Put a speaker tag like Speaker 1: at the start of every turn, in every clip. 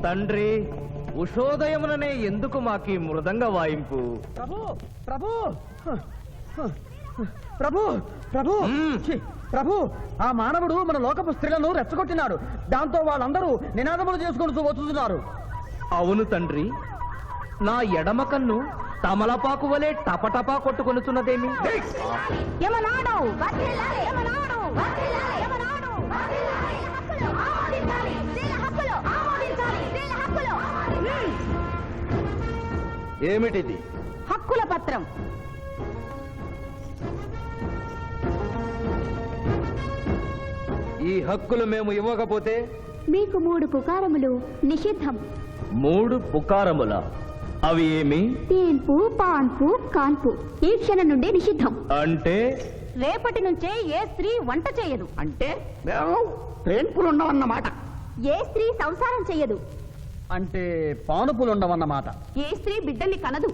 Speaker 1: తండ్రి ఉషోదయముననే ఎందుకు మాకి మృదంగ వాయింపు?
Speaker 2: ప్రభు ప్రభు ప్రభు ప్రభు ప్రభు ఆ మానవుడు మన లోకపు స్త్రీలను రెచ్చగొట్టినాడు. దాంతో వాళ్ళందరూ నినాదములు చేసుకుంటూ వస్తున్నారు.
Speaker 1: అవును తండ్రి, నా ఎడమ కన్ను తమలపాకు వలె టపటపా కొట్టుకొనుచున్నదేమి? ఏమిటిది?
Speaker 3: హక్కుల పత్రం.
Speaker 1: ఈ హక్కులు మేము ఇవ్వకపోతే
Speaker 3: మీకు 3 పుకారములు నిషిద్ధం.
Speaker 1: 3 పుకారముల? అవి ఏమి?
Speaker 3: తేన్పు, పాన్పు, కాన్పు ఈ క్షణం నుండి నిషిద్ధం.
Speaker 1: అంటే
Speaker 3: రేపటి నుంచే ఏ స్త్రీ వంట చేయదు.
Speaker 2: అంటే తేన్పులు ఉండవన్నమాట.
Speaker 3: ఏ స్త్రీ సంసారం చేయదు.
Speaker 2: అంటే పానుపులు ఉండవన్నమాట.
Speaker 3: ఏ స్త్రీ బిడ్డల్ని కనదు.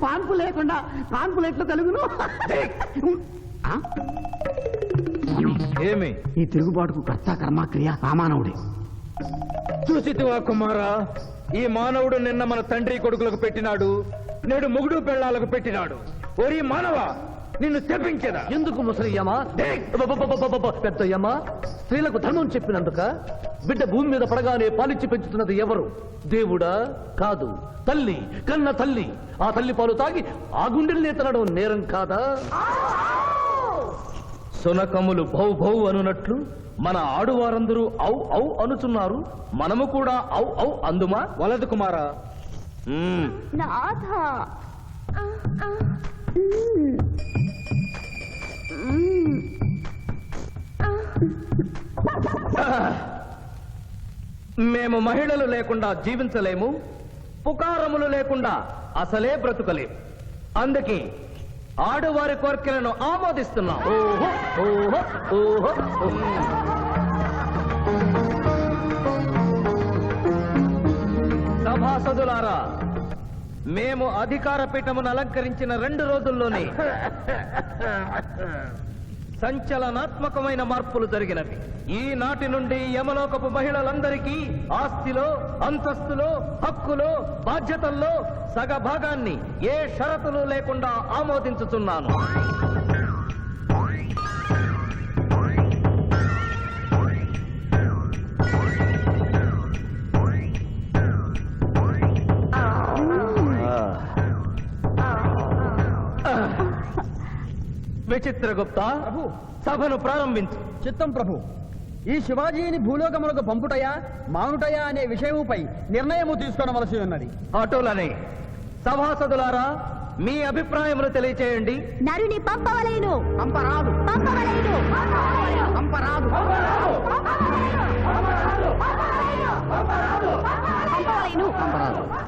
Speaker 2: పాన్పు లేకుండా పాన్పులు ఎట్లు కలుగును?
Speaker 1: ఏమి?
Speaker 2: ఈ తిరుగుబాటుకు కర్త కర్మక్రియ ఆ మానవుడే.
Speaker 1: చూసితివా కుమారా, ఈ మానవుడు నిన్న మన తండ్రి కొడుకులకు పెట్టినాడు, నేడు మొగుడు పెళ్ళాలకు పెట్టినాడు. ఓరి మానవ, నిన్ను శపించదా?
Speaker 4: ఎందుకు ముసలియమా? పెద్దయ్యమా, స్త్రీలకు ధర్మం చెప్పినందుక? బిడ్డ భూమి మీద పడగానే పాలిచ్చి పెంచుతున్నది ఎవరు? దేవుడా? కాదు, తల్లి, కన్న తల్లి. ఆ తల్లి పాలు తాగి ఆ గుండెల్ని తినడం నేరం కాదా?
Speaker 1: సునకములు భౌ భౌ అనునట్లు మన ఆడువారందరూ ఔ ఔ అనుచున్నారు. మనము కూడా ఔ ఔ అందుమా? వలదు కుమారా.
Speaker 3: నాథ,
Speaker 1: మేము మహిళలు లేకుండా జీవించలేము, పుకారములు లేకుండా అసలే బ్రతుకలేము. అందుకే ఆడువారి కోరికలను ఆమోదిస్తున్నాం.
Speaker 4: ఓహో ఓహో ఓహో.
Speaker 1: సభాసదులారా, మేము అధికార పీఠమును అలంకరించిన 2 రోజుల్లోనే సంచలనాత్మకమైన మార్పులు జరిగినవి. ఈనాటి నుండి యమలోకపు మహిళలందరికీ ఆస్తిలో, అంతస్తులో, హక్కులో, బాధ్యతల్లో సగభాగాన్ని ఏ షరతులు లేకుండా ఆమోదించుతున్నాను. విచిత్రగుప్త, సభను ప్రారంభించు.
Speaker 2: చిత్తం ప్రభు. ఈ శివాజీని భూలోకములకు పంపుటయా మానుటయా అనే విషయముపై నిర్ణయము తీసుకోవలసి ఉన్నది.
Speaker 1: అటులనే సభాసదులారా, మీ అభిప్రాయములు తెలియచేయండి.
Speaker 3: నరుని పంపవలేను.
Speaker 2: పంపరాదు.
Speaker 3: పంపవలేను.
Speaker 2: పంపరాదు.
Speaker 3: పంపవలేను.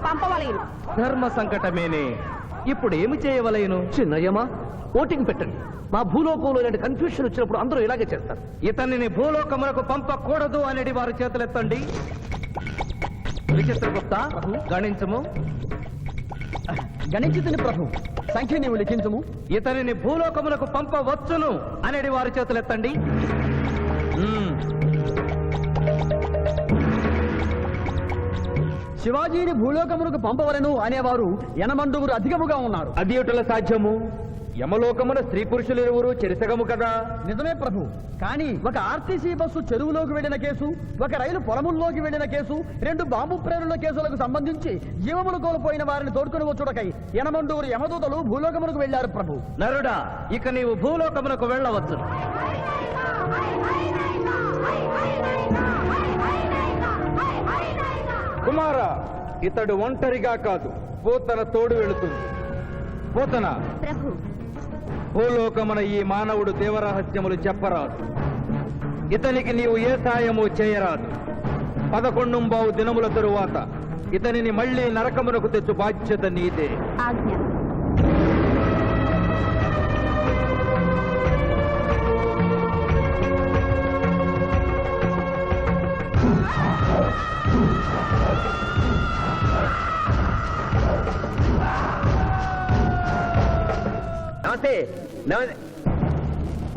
Speaker 3: పంపవలేను.
Speaker 1: ధర్మ సంకటమేనే. ఇప్పుడు ఏమి చేయవలేను?
Speaker 4: చిన్నయ్యమా, ఓటింగ్ పెట్టండి. మా భూలోకంలో ఇలాంటి కన్ఫ్యూషన్ వచ్చినప్పుడు అందరూ ఇలాగే చేస్తారు.
Speaker 1: ఇతనిని భూలోకములకు పంపకూడదు అనేది వారి చేతులెత్తండి. విచిత్రగుప్త, గణించము.
Speaker 2: గణించుతుని ప్రభు. సంఖ్య నీవు లిఖించము.
Speaker 1: ఇతనిని భూలోకములకు పంపవచ్చును అనేది వారి చేతులెత్తండి.
Speaker 2: శివాజీని భూలోకములకు పంపవలను అనేవారు 80 అధికముగా ఉన్నారు.
Speaker 1: అది ఎటుల సాధ్యము? యమలోకమున స్త్రీ పురుషులు ఇరువురు చెరిసగము కదా.
Speaker 2: నిజమే ప్రభు. కానీ ఒక ఆర్టీసీ బస్సు చెరువులోకి వెళ్లిన కేసు, ఒక రైలు పొలముల్లోకి వెళ్లిన కేసు, 2 బాంబు ప్రేరుల కేసులకు సంబంధించి జీవములు కోల్పోయిన వారిని తోడుకుని వచ్చుటకై 80 యమదూతలు భూలోకమునకు వెళ్లారు ప్రభు.
Speaker 1: నరుడా, ఇక నీవు భూలోకమునకు వెళ్ళవచ్చు. కుమారా, ఇతడు ఒంటరిగా కాదు, పోతన తోడు వెళుతుంది. పోతన,
Speaker 3: ప్రభు,
Speaker 1: భూలోకమున ఈ మానవుడు దేవరహస్యములు చెప్పరాదు. ఇతనికి నీవు ఏ సాయము చేయరాదు. 11 దినముల తరువాత ఇతనిని మళ్లీ నరకమునకు తెచ్చు బాధ్యత నీదే.
Speaker 3: ఆజ్ఞ.
Speaker 5: నమస్తే. నమస్తే.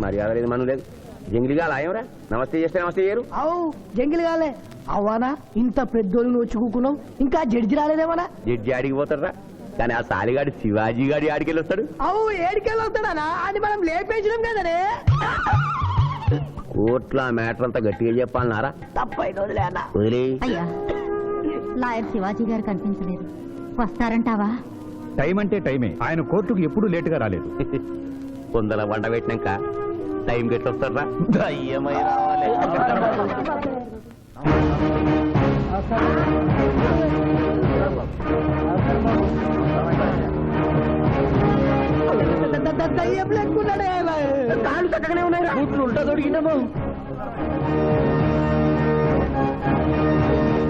Speaker 5: మర్యాద లేదు, మనం లేదు. జంగిలిగా లాయంరా. నమస్తే చేస్తే నమస్తే చేయరు.
Speaker 2: అవు జంగిలి గాలే.
Speaker 6: అవ్వానా ఇంత పెద్దోళ్ళు వచ్చి కూకున్నావు ఇంకా జడ్జి రాలేదేమన్నా
Speaker 5: జడ్జి ఆడికి పోతారా కానీ ఆ సాలిగాడి శివాజీ గాడి ఆడికి వెళ్ళి వస్తాడు.
Speaker 6: అవు ఏడికెళ్ళి వస్తాడనా అది మనం లేపేసినాం కదనే
Speaker 5: కోర్టులో ఆ మ్యాటర్ అంతా గట్టిగా చెప్పాలన్నారా?
Speaker 6: తప్పైన వదిలే అన్న
Speaker 5: వదిలే.
Speaker 3: అయ్యా లాయర్ శివాజీ గారు కనిపించలేదు, వస్తారంటావా?
Speaker 7: టైం అంటే టైమే. ఆయన కోర్టుకు ఎప్పుడూ లేటుగా రాలేదు.
Speaker 5: కొందల వంట పెట్టినాక టైం గట్టి వస్తారా? దయ్యమై రావాలి.
Speaker 6: దయ్యం లెక్కున్నాడే కాళ్ళు చక్కగానే ఉన్నాయి
Speaker 2: కూతురు ఉంటా దొరికిందేమో.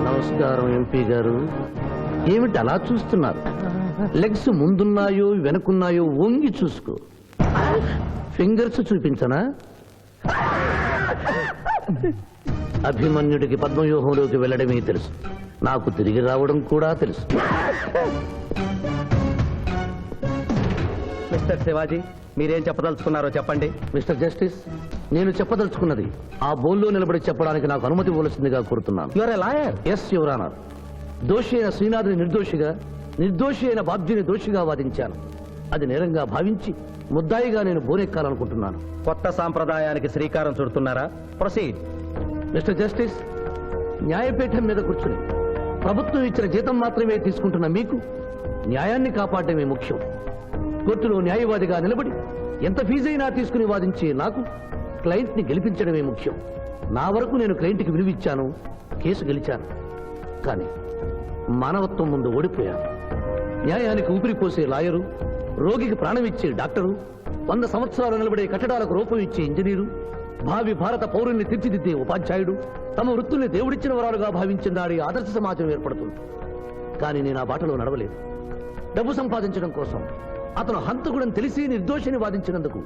Speaker 4: నమస్కారం ఎంపీ గారు. ఏమిటి అలా చూస్తున్నారు? లెగ్స్ ముందున్నాయో వెనుకున్నాయో వంగి చూసుకో. ఫింగర్స్ చూపించనా? అభిమన్యుడికి పద్మవ్యూహంలోకి వెళ్ళడమే తెలుసు, నాకు తిరిగి రావడం కూడా తెలుసు.
Speaker 2: మిస్టర్ శివాజీ మీరేం చెప్పదలుచుకున్నారో చెప్పండి.
Speaker 4: మిస్టర్ జస్టిస్, నేను చెప్పదలుచుకున్నది ఆ బోన్లో నిలబడి చెప్పడానికి నాకు అనుమతి ఇవ్వవలసిందిగా కోరుతున్నాను.
Speaker 2: Your a lawyer.
Speaker 4: Yes your honour. దోషి అయిన శ్రీనాథుని నిర్దోషిగా, నిర్దోషి అయిన బాబ్జీని దోషిగా వాదించాను. అది నేరంగా భావించి ముద్దాయిగా నేను బోనెక్కాలనుకుంటున్నాను.
Speaker 2: కొత్త సాంప్రదాయానికి శ్రీకారం చుడుతున్నారా? ప్రొసీడ్.
Speaker 4: మిస్టర్ జస్టిస్, న్యాయపీఠం మీద కూర్చుని ప్రభుత్వం ఇచ్చిన జీతం మాత్రమే తీసుకుంటున్న మీకు న్యాయాన్ని కాపాడమే ముఖ్యం. కోర్టులో న్యాయవాదిగా నిలబడి ఎంత ఫీజైనా తీసుకుని వాదించే నాకు క్లయింట్ ని గెలిపించడమే ముఖ్యం. నా వరకు నేను క్లయింట్ కి విలువిచ్చాను, కేసు గెలిచాను. కానీ మానవత్వం ముందు ఓడిపోయాను. న్యాయానికి ఊపిరిపోసే లాయరు, రోగికి ప్రాణం ఇచ్చే డాక్టరు, 100 సంవత్సరాలు నిలబడే కట్టడాలకు రూపం ఇచ్చే ఇంజనీరు, భావి భారత పౌరుల్ని తీర్చిదిద్దే ఉపాధ్యాయుడు తమ వృత్తుల్ని దేవుడిచ్చిన వరాలుగా భావించిన నాడి ఆదర్శ సమాజం ఏర్పడుతుంది. కానీ నేను ఆ బాటలో నడవలేదు. డబ్బు సంపాదించడం కోసం అతను హంతకుడని తెలిసి నిర్దోషిని వాదించినందుకు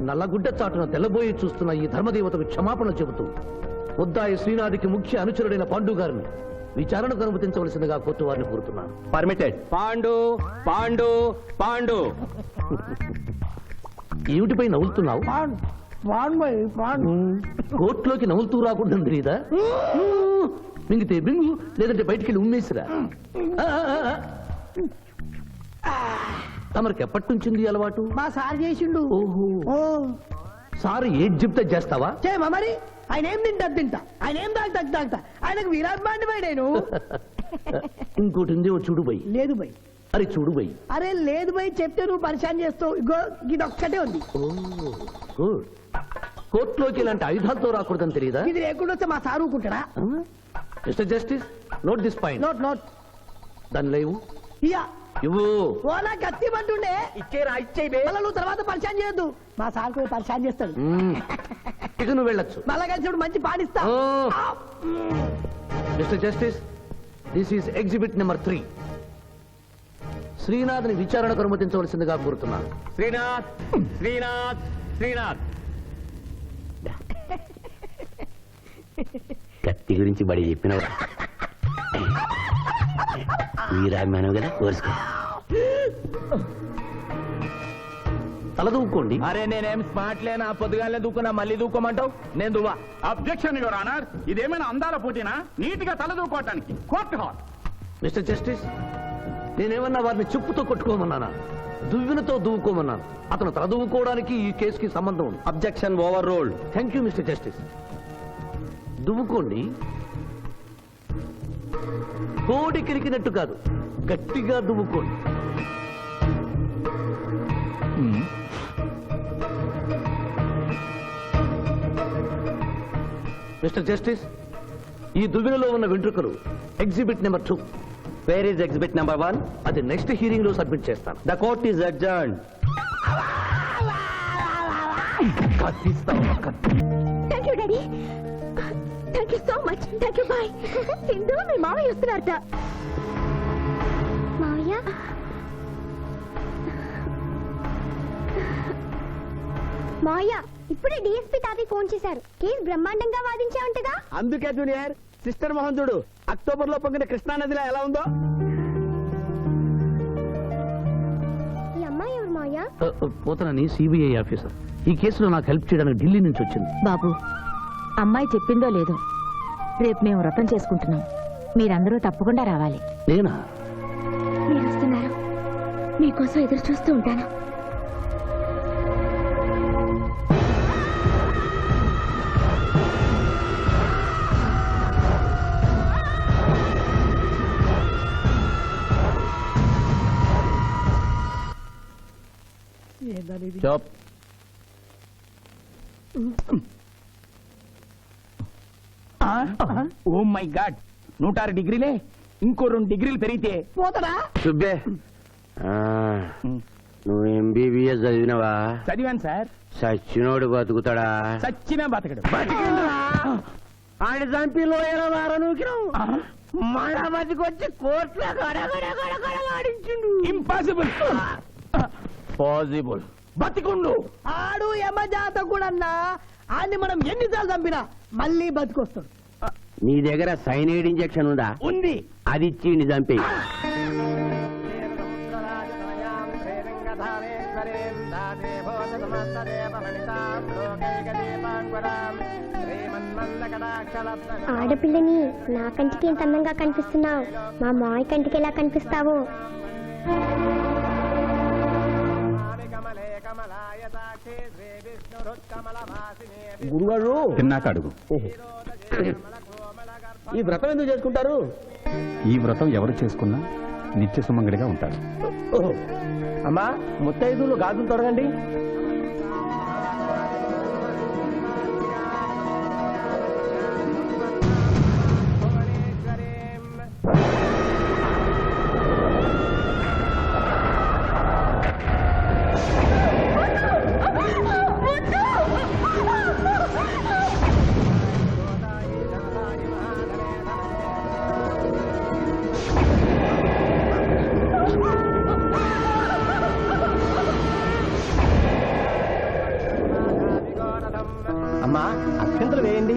Speaker 4: నల్లగుడ్డ చాటున తెల్లబోయి చూస్తున్న ఈ ధర్మదేవతకు క్షమాపణ చెబుతూ ముద్దాయి శ్రీనాథికి ముఖ్య అనుచరుడైన పాండు గారిని విచారణకు అనుమతించవలసిందిగా కోర్టు వారిని కోరుతున్నాను.
Speaker 5: పర్మిటెడ్.
Speaker 1: పాండు పాండు పాండు.
Speaker 4: ఏమిటిపై నవ్వులుతున్నావు?
Speaker 6: పాండు
Speaker 4: కోర్టులోకి నవ్వులుతూ రాకుండా తెలీదా? మింగితే బింగు, లేదంటే బయటికి వెళ్ళి ఉమ్మేసిరా. తమరికి ఎప్పటి నుంచింది ఈ అలవాటు?
Speaker 6: మా సార్ చేసిండు.
Speaker 4: ఓహో,
Speaker 6: ఓ
Speaker 4: సార్ ఏది చెప్తే చేస్తావా?
Speaker 6: చేయమా మరి. ఆయన ఏం తింటా ఆయన ఏం తాగుతా ఆయనకు విరాట్ బాండి పోయి నేను
Speaker 4: ఇంకోటి ఉంది, ఓ చూడు బై.
Speaker 6: లేదు బై.
Speaker 4: అరే చూడు బై.
Speaker 6: అరే లేదు బై చెప్తే నువ్వు పరిశాన్ చేస్తావు. ఇగో ఇది ఒక్కటే ఉంది.
Speaker 4: గుడ్. కోర్టులోకి ఇలాంటి ఆయుధాలతో రాకూడదని తెలియదా?
Speaker 6: ఇది లేకుండా వస్తే మా సార్ ఊరుకుంటాడా?
Speaker 4: Mister justice, note this point.
Speaker 6: Note
Speaker 4: దాని లేవు
Speaker 6: ఇయ్యా.
Speaker 4: ఇవ్వు.
Speaker 6: ఓలా కత్తి పట్టుండే
Speaker 5: ఇచ్చేరా ఇచ్చేయి.
Speaker 6: మళ్ళా నువ్వు తర్వాత పరిశాన్ చేయొద్దు. మా సార్ కూడా పరిశాన్ చేస్తాడు.
Speaker 4: ఇక నువ్వు వెళ్ళొచ్చు.
Speaker 6: మళ్ళా కలిసి మంచి పాడిస్తా.
Speaker 4: Mister justice, this is exhibit number 3. శ్రీనాథ్ని విచారణకు అనుమతించవలసిందిగా కోరుతున్నాను.
Speaker 5: శ్రీనాథ్ శ్రీనాథ్ శ్రీనాథ్. కత్తి గురించి బడి చెప్పినవా? వీరాభిమానం కదా, కోరుసుకో.
Speaker 4: తలదూకోండి.
Speaker 1: అరే నేనేం స్మార్ట్ లేనా? పొద్దుగానే దూకున్నా, మళ్ళీ దూకోమంటావు? నేను దువ్వా.
Speaker 7: Objection your honour. ఇదేమైనా అందాల పోటీనా? నీట్ గా తలదూకోవటానికి కోర్టు హాల్.
Speaker 4: మిస్టర్ జస్టిస్, నేనేమన్నా వారిని చెప్పుతో కొట్టుకోమన్నానా? దువ్వినతో దువ్వుకోమన్నాను. అతను తల దువ్వుకోవడానికి ఈ కేసుకి సంబంధం ఉంది.
Speaker 2: Objection overruled.
Speaker 4: Thank you mister justice. దువ్వుకోండి. కోడి కిరికినట్టు కాదు, గట్టిగా దువ్వుకోండి. మిస్టర్ జస్టిస్, ఈ దువ్వెనలో ఉన్న వెంట్రుకలు exhibit number 2.
Speaker 2: Where is exhibit number 1?
Speaker 4: అది నెక్స్ట్ హీరింగ్ లో సబ్మిట్ చేస్తాను.
Speaker 2: The court is adjourned.
Speaker 3: Thank you daddy, thank you so much. Thank you. Bye. Sindhu, మీ మావయ్య వస్తున్నారట. మావయ్య, మావయ్య ఇప్పుడే డిఎస్పీ తాతయ్య ఫోన్ చేశారు. కేసు బ్రహ్మాండంగా వాదించావంటగా.
Speaker 2: అందుకే జూనియర్ సిస్టర్ మోహన్ చూడు అక్టోబర్ లో పొంగిన కృష్ణా నదిలో ఎలా ఉందో.
Speaker 3: ఈ అమ్మాయి ఎవరు మావయ్య?
Speaker 4: పోతనని సిబిఐ ఆఫీసర్. ఈ కేసులో నాకు హెల్ప్ చేయడానికి ఢిల్లీ నుంచి వచ్చింది.
Speaker 8: బాబు, అమ్మాయి చెప్పిందో లేదో
Speaker 3: రేపు మేము వ్రతం చేసుకుంటున్నాం. మీరందరూ తప్పకుండా రావాలి.
Speaker 4: నేనా?
Speaker 3: మీరు వస్తున్నారు, మీకోసం ఎదురు చూస్తూ ఉంటాను.
Speaker 5: చాప్.
Speaker 7: ఓ మై గాడ్, 106 డిగ్రీలే. ఇంకో 2 డిగ్రీలు పెరిగితే
Speaker 6: పోతాడా?
Speaker 5: సుబ్బే, నువ్వు ఎంబీబీఎస్ చదివినవా?
Speaker 7: చదివాను సార్.
Speaker 5: సచ్చినోడు బతుకుతాడా?
Speaker 7: చచ్చినా బతకడు.
Speaker 6: ఆయన చంపి లోయల వారనుకిరావు మన బతికొచ్చి కోట్ల ఆడించిండు.
Speaker 7: ఇంపాసిబుల్.
Speaker 5: పాసిబుల్.
Speaker 7: బతికుండు.
Speaker 6: ఆడు యమజాత కూడా ఆయన్ని మనం ఎన్నిసార్లు చంపినా మళ్ళీ బతికొస్తాడు.
Speaker 5: నీ దగ్గర సైనైడ్ ఇంజెక్షన్ ఉందా?
Speaker 7: ఉంది.
Speaker 5: అది ఇచ్చి చంపి.
Speaker 8: ఆడపిల్లని నా కంటికి ఎంత అందంగా కనిపిస్తున్నావు, మా మాయ కంటికి ఎలా కనిపిస్తావు?
Speaker 2: గురుగారు
Speaker 7: తిన్నాక అడుగు.
Speaker 2: ఈ వ్రతం ఎందుకు చేసుకుంటారు?
Speaker 7: ఈ వ్రతం ఎవరు చేసుకున్నా నిత్య సుమంగడిగా ఉంటారు.
Speaker 2: అమ్మా, ముత్తైదులు గాజులు తొడగండి. అమ్మా, అక్షంతలు వేయండి.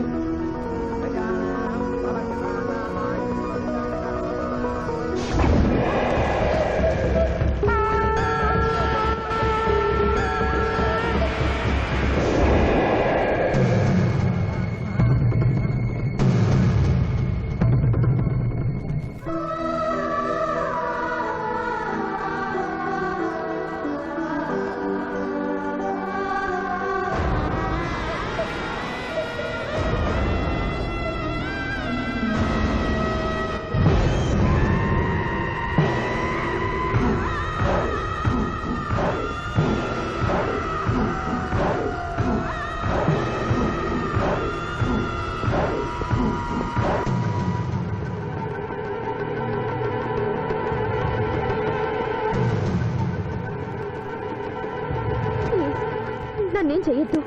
Speaker 3: నన్నేం చెయ్యొద్దు.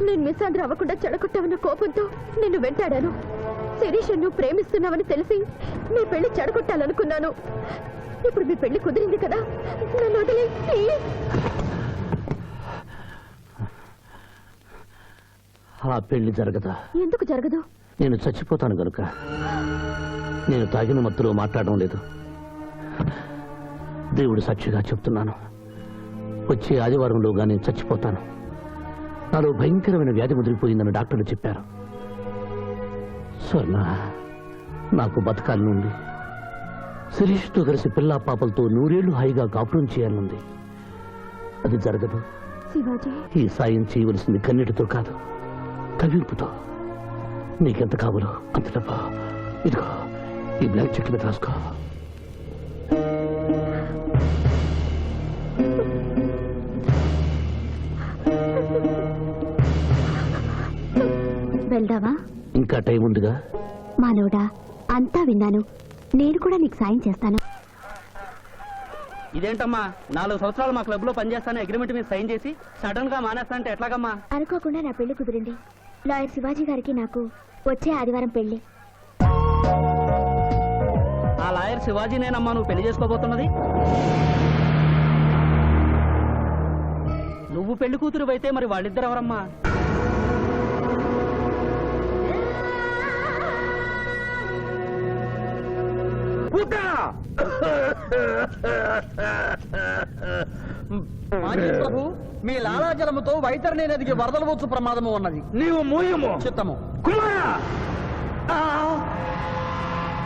Speaker 3: నేను మిస్సాంధ్ర అవ్వకుండా చెడగొట్టావన్న కోపంతో నిన్ను వెంటాడాను. శిరీష్ నువ్వు ప్రేమిస్తున్నావని తెలిసి నీ పెళ్లి చెడగొట్టాలనుకున్నాను. ఇప్పుడు మీ పెళ్లి కుదిరింది కదా, నన్ను వదిలే ప్లీజ్.
Speaker 4: ఆ పెళ్లి జరగదా?
Speaker 3: ఎందుకు జరగదు?
Speaker 4: నేను చచ్చిపోతాను గనుక. నేను తాగిన మత్తులో మాట్లాడడం లేదు. దేవుడు సాక్షిగా చెప్తున్నాను, వచ్చే ఆదివారంలోగా నేను చచ్చిపోతాను. నాలో భయంకరమైన వ్యాధి ముదిరిపోయిందని డాక్టర్లు చెప్పారు. స్వర్ణ, నాకు బతకాలని ఉంది. శిరీష్తో కలిసి పిల్లా పాపలతో 100 ఏళ్లు హాయిగా కాపురం చేయాలనుంది. అది జరగదు.
Speaker 3: శివాజీ,
Speaker 4: ఈ సాయం చేయవలసింది కన్నీటితో కాదు, కవింపుతో. నీకెంత కావాలో అంత డబ్బా ఇదిగో, ఈ బ్లాంక్ చెక్ మీద రాసుకో.
Speaker 3: వెళ్దావా?
Speaker 4: ఇంకా టైం ఉందిగా.
Speaker 3: మానవుడా, అంతా విన్నాను. నేను కూడా నీకు సాయం చేస్తాను.
Speaker 2: ఇదేంటమ్మా, 4 సంవత్సరాలు మా క్లబ్ లో పనిచేస్తాను అగ్రిమెంట్ మీద సైన్ చేసి సడన్ గా మానేస్తా అంటే ఎట్లాగమ్మా?
Speaker 8: అనుకోకుండా నా పెళ్లి కుదిరింది. లాయర్ శివాజీ గారికి నాకు వచ్చే ఆదివారం పెళ్లి.
Speaker 2: ఆ లాయర్ శివాజీనేనమ్మా నువ్వు పెళ్లి చేసుకోబోతున్నది? నువ్వు పెళ్లి కూతురు అయితే మరి వాళ్ళిద్దరు ఎవరమ్మా? ప్రభు, మీ లాలాజలముతో వైతరణి నదికి వరదలు వచ్చు ప్రమాదము ఉన్నది.
Speaker 1: నీవు మూయము.
Speaker 2: చిత్తము.
Speaker 1: కుమారా,
Speaker 2: ఆ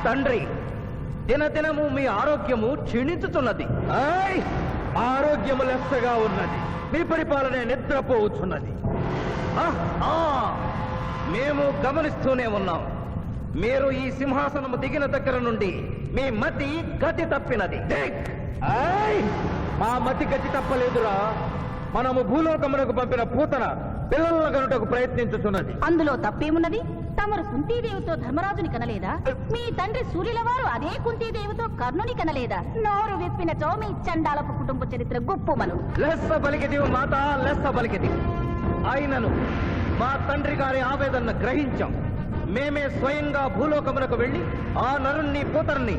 Speaker 1: తండ్రి, దినదినము మీ ఆరోగ్యము క్షీణించుతున్నది. ఆరోగ్యము లెస్సగా ఉన్నది, మీ పరిపాలనే నిద్రపోవచ్చున్నది. మేము గమనిస్తూనే ఉన్నాం. మీరు ఈ సింహాసనము దిగిన దగ్గర నుండి మీ మతి గతి తప్పినది. మా మతి గతి తప్పలేదురా. మనము భూలోకమునకు పంపిన పూతన పిల్లల కనుటకు ప్రయత్నించుతున్నది.
Speaker 9: అందులో తప్పేమున్నది? తమరు కుంతీదేవితో ధర్మరాజుని కనలేదా? మీ తండ్రి సూర్యుల వారు అదే కుంతీదేవితో కర్ణుని కనలేదా? నోరు విప్పినచో మీ చండాలపు కుటుంబ చరిత్ర గుప్పుమను.
Speaker 1: లెస్స పలికిది మాత, లెస్స పలికిది. ఆయనను మా తండ్రి గారి ఆవేదన గ్రహించాం. మేమే స్వయంగా భూలోకమునకు వెళ్లి ఆ నరుణ్ణి పూతరుని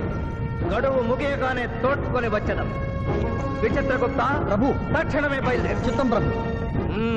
Speaker 1: గడువు ముగియగానే తోడ్కొని వచ్చేదాం. విచిత్రగుప్త
Speaker 2: ప్రభు,
Speaker 1: తక్షణమే బయలుదేరు.
Speaker 2: చిత్తం ప్రభు.